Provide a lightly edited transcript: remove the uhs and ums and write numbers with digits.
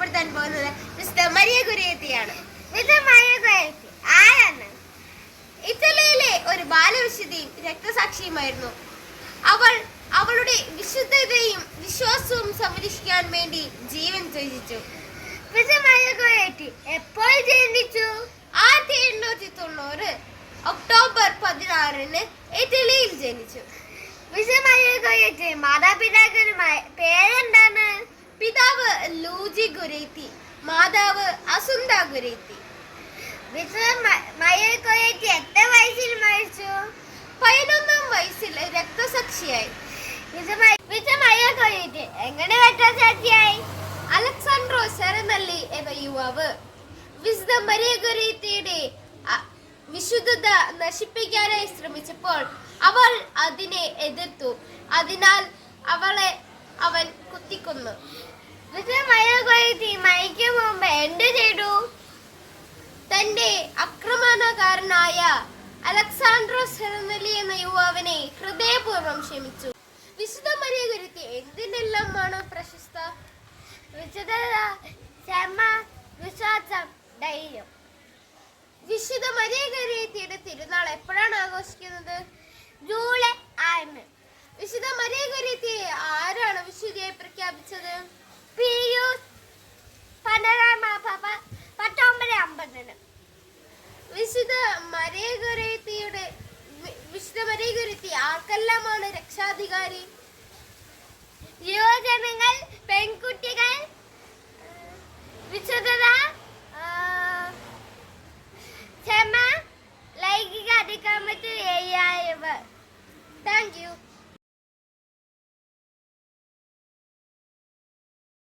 പരിചയപ്പെടുത്താൻ പോകുന്നത് mister Maria ഗുരിയത്തിയാണ്. ആരാണ്? ഇറ്റലിയിലെ ഒരു ബാലവിശുദ്ധിയും രക്തസാക്ഷിയുമായിരുന്നു. അവൾ അവളുടെ വിശുദ്ധതയും വിശ്വാസവും സംരക്ഷിക്കാൻ വേണ്ടി ജീവൻ ത്യജിച്ചു. എപ്പോൾ ജനിച്ചു? 1890 ഒക്ടോബർ 16 ഇറ്റലിയിൽ ജനിച്ചു. മാതാപിതാക്കളുടെ പേരെന്താണ്? പിതാവ് ലൂജി ഗുരേത്തി, മാതാവ് അസുന്ത ഗുരേത്തി. എത്ര വയസ്സിൽ മരിച്ചു? 11-ാം വയസ്സിൽ രക്തസാക്ഷിയായി. എങ്ങനെ രക്തസാക്ഷിയായി? അലക്സാൻഡ്രോ സെറനല്ലി എന്ന യുവാവ് വിശുദ്ധ മരിയ ഗുരേത്തിയുടെ വിശുദ്ധത നശിപ്പിക്കാനായി ശ്രമിച്ചപ്പോൾ അവൾ അതിനെ എതിർത്തു. അതിനാൽ അവൻ കുത്തിക്കൊന്നു. മരിക്കും മുമ്പ് എന്ത് ചെയ്തു? തന്റെ ആക്രമണകാരനായ അലക്സാൻഡ്രോ സെറനല്ലി എന്ന യുവാവിനെ ഹൃദയപൂർവ്വം ക്ഷമിച്ചു. വിശുദ്ധ മരിയ ഗുരേത്തി എന്തിനെല്ലാമാണ് പ്രശസ്ത? വിശ്വാസം, ധൈര്യം. വിശുദ്ധ മരിയ ഗുരേത്തിയുടെ തിരുനാൾ എപ്പോഴാണ് ആഘോഷിക്കുന്നത്? ജൂലൈ 6. വിശുദ്ധ മരിയ ഗുരേത്തിയെ ആരാണ് വിശുദ്ധിയായി പ്രഖ്യാപിച്ചത്? പിയൂസ് 1950. വിശുദ്ധ മരിയ ഗുരേത്തി ആർക്കെല്ലാമാണ് രക്ഷാധികാരി? യുവജനങ്ങൾ, പെൺകുട്ടികൾ, വിശുദ്ധത, ക്ഷമ, ലൈംഗിക അതിക്രമത്തിൽ ഇരയായവർ.